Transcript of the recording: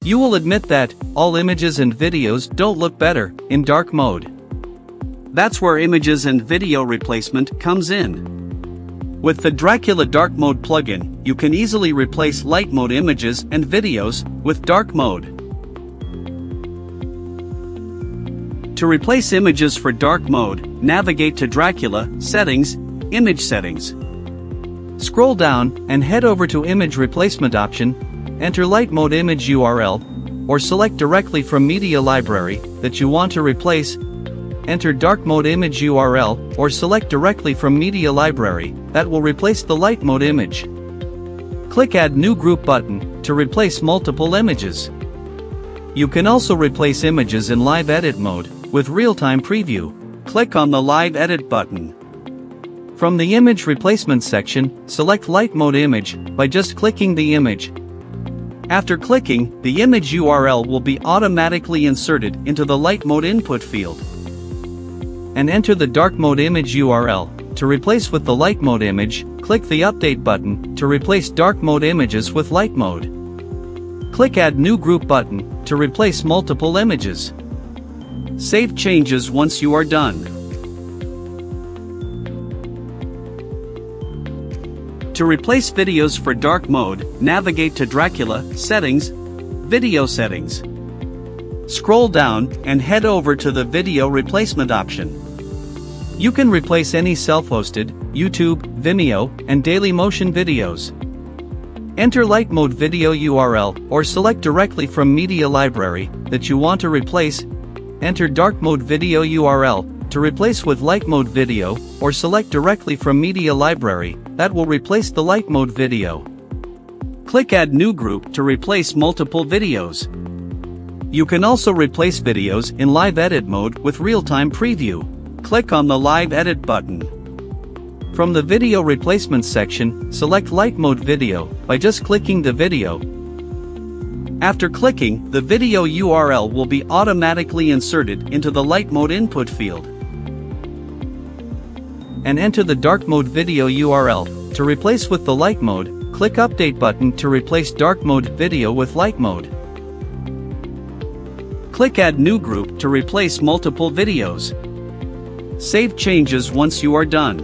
You will admit that all images and videos don't look better in dark mode. That's where images and video replacement comes in. With the Dracula Dark Mode plugin, you can easily replace light mode images and videos with dark mode. To replace images for dark mode, navigate to Dracula, Settings, Image Settings. Scroll down and head over to Image Replacement option, enter light mode image URL, or select directly from media library that you want to replace. Enter dark mode image URL or select directly from media library that will replace the light mode image. Click Add New Group button to replace multiple images. You can also replace images in live edit mode with real-time preview. Click on the Live Edit button. From the Image Replacement section, select Light Mode Image by just clicking the image. After clicking, the image URL will be automatically inserted into the Light Mode input field. And enter the Dark Mode image URL. To replace with the Light Mode image, click the Update button to replace dark mode images with light mode. Click Add New Group button to replace multiple images. Save changes once you are done. To replace videos for dark mode, navigate to Dracula, Settings, Video Settings. Scroll down and head over to the Video Replacement option. You can replace any self-hosted, YouTube, Vimeo, and Dailymotion videos. Enter light mode video URL or select directly from media library that you want to replace. Enter dark mode video URL to replace with light mode video or select directly from media library that will replace the light mode video. Click Add New Group to replace multiple videos. You can also replace videos in live edit mode with real-time preview. Click on the Live Edit button. From the Video Replacement section, select Light Mode Video by just clicking the video. After clicking, the video URL will be automatically inserted into the Light Mode input field. And enter the Dark Mode video URL. To replace with the Light Mode, click Update button to replace Dark Mode video with Light Mode. Click Add New Group to replace multiple videos. Save changes once you are done.